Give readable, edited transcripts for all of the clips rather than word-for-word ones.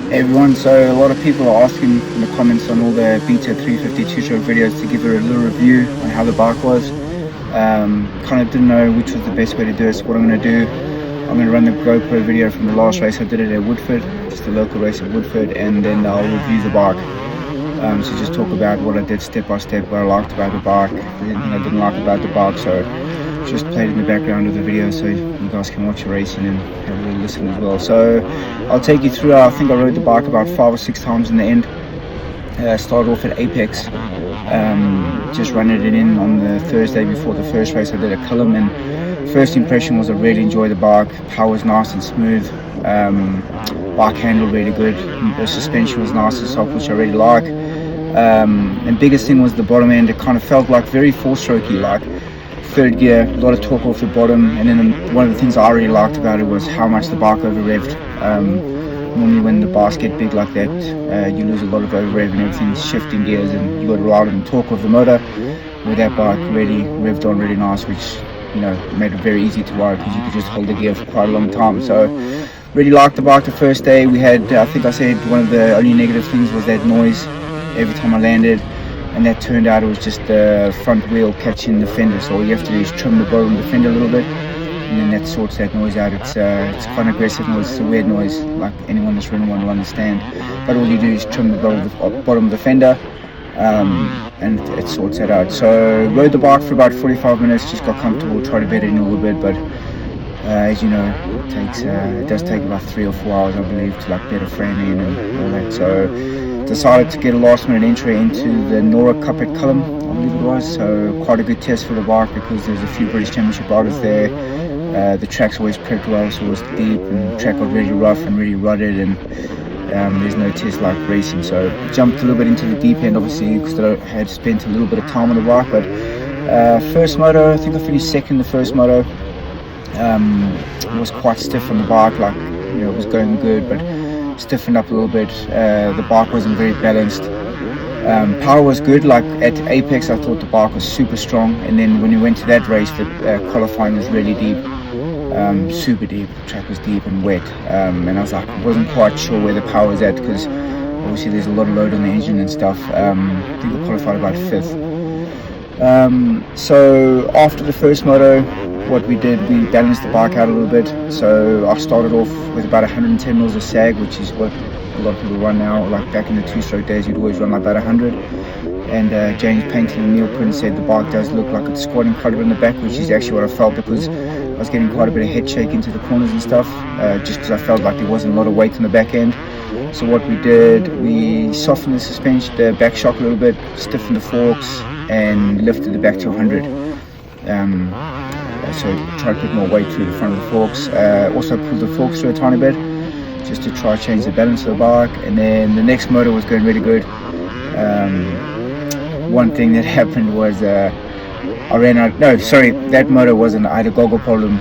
Hey everyone, so a lot of people are asking in the comments on all the Beta 350 2-stroke videos to give a little review on how the bike was. Kind of didn't know which was the best way to do it, so what I'm going to do, I'm going to run the GoPro video from the last race I did it at Woodford, just a local race at Woodford, and then I'll review the bike. So just talk about what I did step by step, what I liked about the bike, anything I didn't like about the bike, so just played in the background of the video so you guys can watch the racing and have a little listen as well. So I'll take you through, I think I rode the bike about 5 or 6 times in the end. Started off at Apex, just running it in on the Thursday before the first race I did at Cullum, and first impression was I really enjoyed the bike. Power was nice and smooth, bike handled really good, the suspension was nice and soft, which I really like. And biggest thing was the bottom end. It kind of felt like very 4-strokey, like third gear, a lot of torque off the bottom. And then one of the things I really liked about it was how much the bike over revved. Normally when the bikes get big like that, you lose a lot of over rev and everything's shifting gears and you got to rely on the torque of the motor. With that bike really revved on really nice, which made it very easy to ride because you could just hold the gear for quite a long time. So really liked the bike the first day. We had, I think I said one of the only negative things was that noise every time I landed, and that turned out it was just the front wheel catching the fender. So all you have to do is trim the bottom of the fender a little bit, and then that sorts that noise out. It's quite an aggressive noise, it's a weird noise, like anyone that's ridden one will understand. But all you do is trim the bottom of the fender, and it sorts that out. So rode the bike for about 45 minutes, just got comfortable, tried to bed it in a little bit, but as you know, it does take about 3 or 4 hours, I believe, to like bed a frame in and all that. So decided to get a last minute entry into the Nora Cup at Cullum, I believe it was. So quite a good test for the bike because there's a few British Championship riders there. The track's always prepped well, so it was deep, and the track got really rough and really rutted, and there's no test like racing. So jumped a little bit into the deep end, obviously, because I had spent a little bit of time on the bike. But first moto, I think I finished second the first moto. It was quite stiff on the bike, like it was going good, but stiffened up a little bit. The bike wasn't very balanced. Power was good, like at Apex I thought the bike was super strong, and then when we went to that race, the qualifying was really deep, super deep. The track was deep and wet, and I was like, I wasn't quite sure where the power was at because obviously there's a lot of load on the engine and stuff. I think I qualified about 5th. So after the first moto, what we did, we balanced the bike out a little bit. So I started off with about 110 mils of sag, which is what a lot of people run now. Like back in the 2-stroke days, you'd always run like about 100. And James Painting and Neil Prince said the bike does look like it's squatting quite a bit in the back, which is actually what I felt, because I was getting quite a bit of head shake into the corners and stuff, just because I felt like there wasn't a lot of weight on the back end. So what we did, we softened the suspension, the back shock a little bit, stiffened the forks, and lifted the back to 100. So try to put more weight through the front of the forks. Also pulled the forks through a tiny bit, just to try to change the balance of the bike. And then the next motor was going really good. One thing that happened was I ran out. No, sorry, that motor wasn't. I had a goggle problem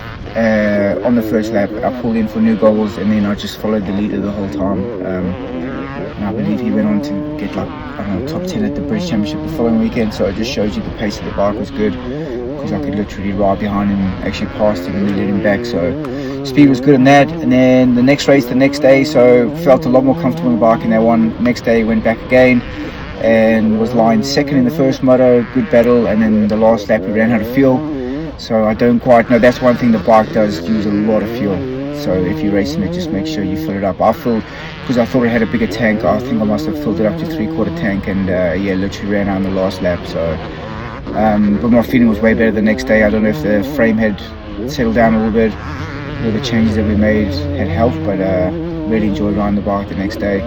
on the first lap. I pulled in for new goggles, and then I just followed the leader the whole time. And I believe he went on to get like, I don't know, top 10 at the British Championship the following weekend. So it just shows you the pace of the bike was good, because I could literally ride behind him, actually passed him and then let him back. So speed was good in that. And then the next race the next day, so felt a lot more comfortable on the bike in that one. Next day went back again and was lying second in the first moto, good battle. And then the last lap we ran out of fuel, so I don't quite know. That's one thing, the bike does use a lot of fuel, so if you're racing it, just make sure you fill it up. I filled, because I thought it had a bigger tank, I think I must have filled it up to 3/4 tank, and yeah, literally ran out on the last lap. So but my feeling was way better the next day. I don't know if the frame had settled down a little bit, or the changes that we made had helped, but really enjoyed riding the bike the next day.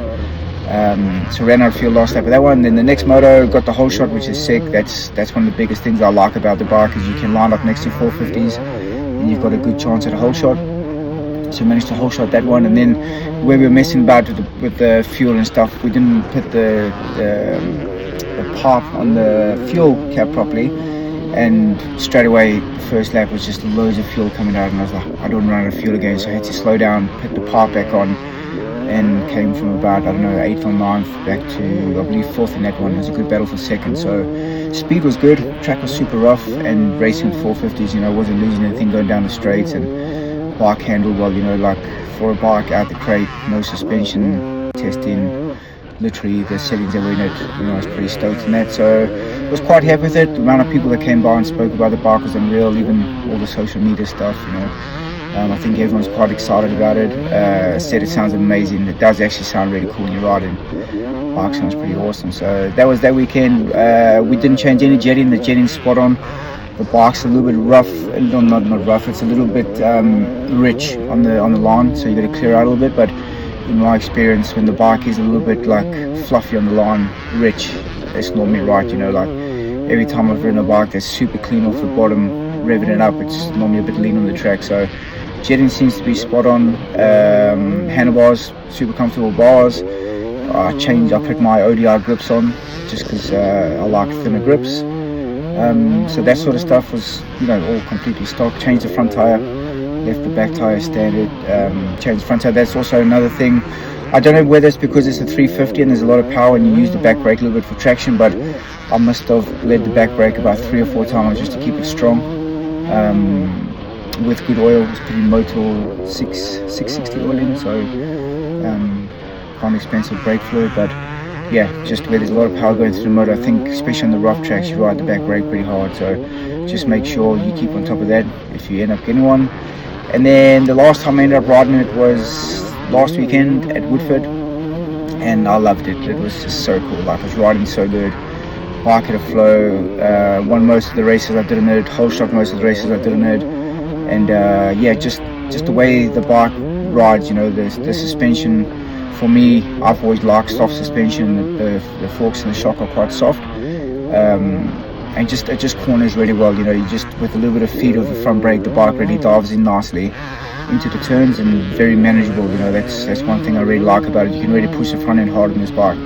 So ran out of fuel last lap of that one. Then the next moto, got the whole shot, which is sick. That's one of the biggest things I like about the bike, is you can line up next to 450s and you've got a good chance at a whole shot. So managed to whole shot that one. And then where we were messing about with the fuel and stuff, we didn't put the pipe on the fuel cap properly, and straight away the first lap was just loads of fuel coming out, and I was like, I don't want to run out of fuel again. So I had to slow down, put the pipe back on, and came from about, I don't know, 8th or 9th back to, I believe, 4th in that one. It was a good battle for second. So speed was good, track was super rough, and racing with 450s, wasn't losing anything going down the straights, and bike handled well, like for a bike out the crate, no suspension, testing literally the settings that were in it. I was pretty stoked in that, so I was quite happy with it. The amount of people that came by and spoke about the bike was unreal, even all the social media stuff, I think everyone's quite excited about it. Said it sounds amazing. It does actually sound really cool when you ride it. The bike sounds pretty awesome. So that was that weekend. We didn't change any jetting. The jetting's spot on. The bike's a little bit rough, not rough. It's a little bit rich on the line, so you got to clear out a little bit. But in my experience, when the bike is a little bit like fluffy on the line, rich, it's normally right. Like every time I've ridden a bike that's super clean off the bottom, revving it up, it's normally a bit lean on the track. So jetting seems to be spot on. Handlebars, super comfortable bars. I put my ODI grips on just because I like thinner grips. So that sort of stuff was, all completely stock. Changed the front tire, left the back tire standard. Changed the front tire. That's also another thing. I don't know whether it's because it's a 350 and there's a lot of power and you use the back brake a little bit for traction, but I must have led the back brake about 3 or 4 times just to keep it strong. With good oil. It's pretty Motul 660 oil in, so quite expensive brake fluid, but yeah, just where there's a lot of power going through the motor, I think especially on the rough tracks you ride the back brake pretty hard, so just make sure you keep on top of that if you end up getting one. And then the last time I ended up riding it was last weekend at Woodford, and I loved it. It was just so cool. Like, I was riding so good, bike had a flow, won most of the races I did in it, whole shot most of the races I did in it. And yeah, just the way the bike rides, the suspension, for me, I've always liked soft suspension. The forks and the shock are quite soft, and it just corners really well. You just, with a little bit of feed of the front brake, the bike really dives in nicely into the turns and very manageable. That's one thing I really like about it. You can really push the front end hard on this bike,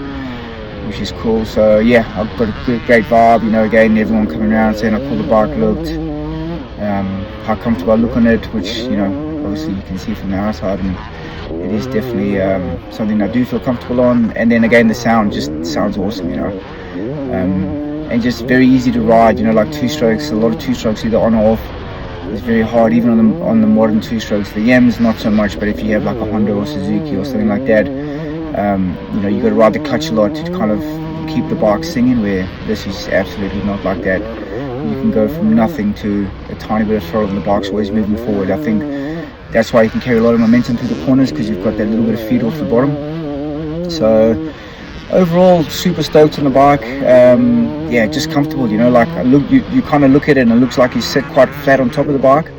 which is cool. So yeah, I've got a great vibe. Again, everyone coming around saying how cool the bike looked. How comfortable I look on it, which obviously you can see from the outside, and it is definitely something I do feel comfortable on. And then again, the sound just sounds awesome, and just very easy to ride. Like 2-strokes, a lot of 2-strokes either on or off. It's very hard, even on the modern 2-strokes. The Yams not so much, but if you have like a Honda or Suzuki or something like that, you got to ride the clutch a lot to kind of keep the bike singing. Where this is absolutely not like that. You can go from nothing to a tiny bit of throttle and the bike's always moving forward. I think that's why you can carry a lot of momentum through the corners, because you've got that little bit of feed off the bottom. So overall, super stoked on the bike. Yeah, just comfortable. Like you kind of look at it and it looks like you sit quite flat on top of the bike,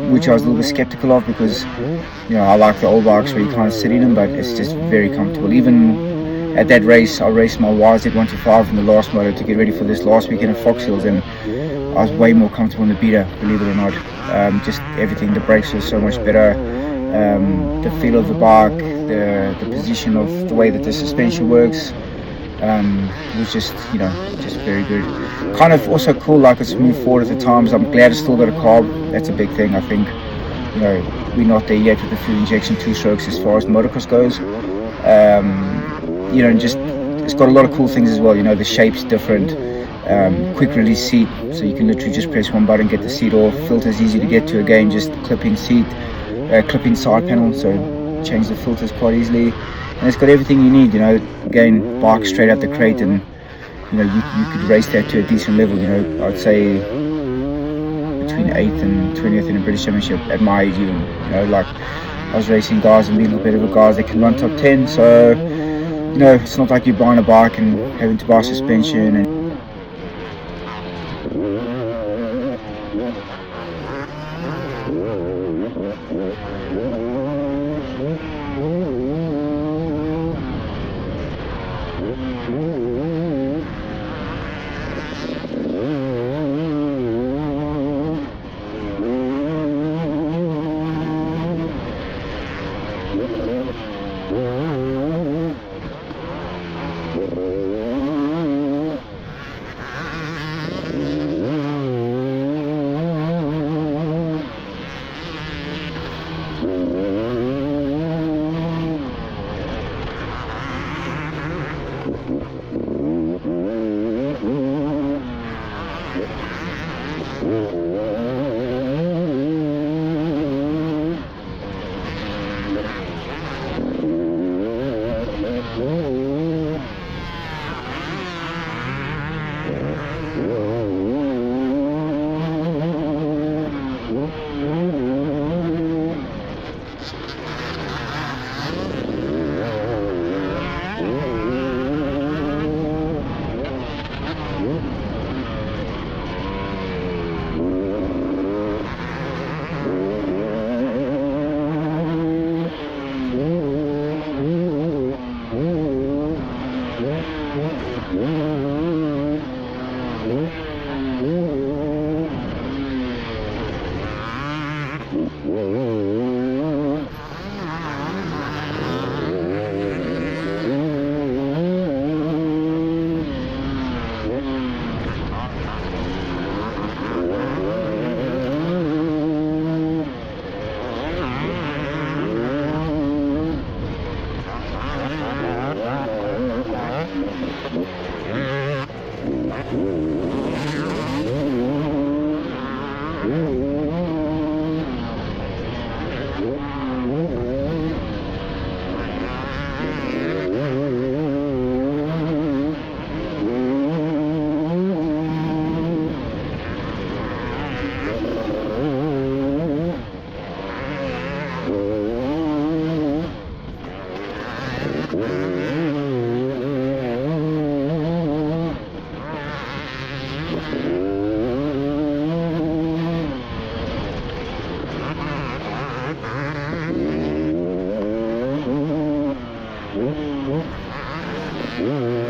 which I was a little bit skeptical of, because I like the old bikes where you kind of sit in them, but it's just very comfortable. Even at that race, I raced my YZ125 in the last motor to get ready for this last weekend at Fox Hills, and I was way more comfortable in the beater, believe it or not. Just everything, the brakes were so much better, the feel of the bike, the position of the way that the suspension works, was just very good. Kind of also cool, like it's moved forward at the times. I'm glad it's still got a carb. That's a big thing. I think we're not there yet with the fuel injection 2-strokes as far as motocross goes. Just it's got a lot of cool things as well. The shape's different, quick release seat, so you can literally just press one button, get the seat off. Filter's easy to get to, again, just clip-in seat, clip-in side panel, so change the filters quite easily. And it's got everything you need. Again, bike straight out the crate, and you could race that to a decent level. I'd say between 8th and 20th in a British Championship at my age even. Like I was racing guys and being a bit of a guys that can run top 10, so it's not like you're buying a bike and having to buy suspension and Yeah.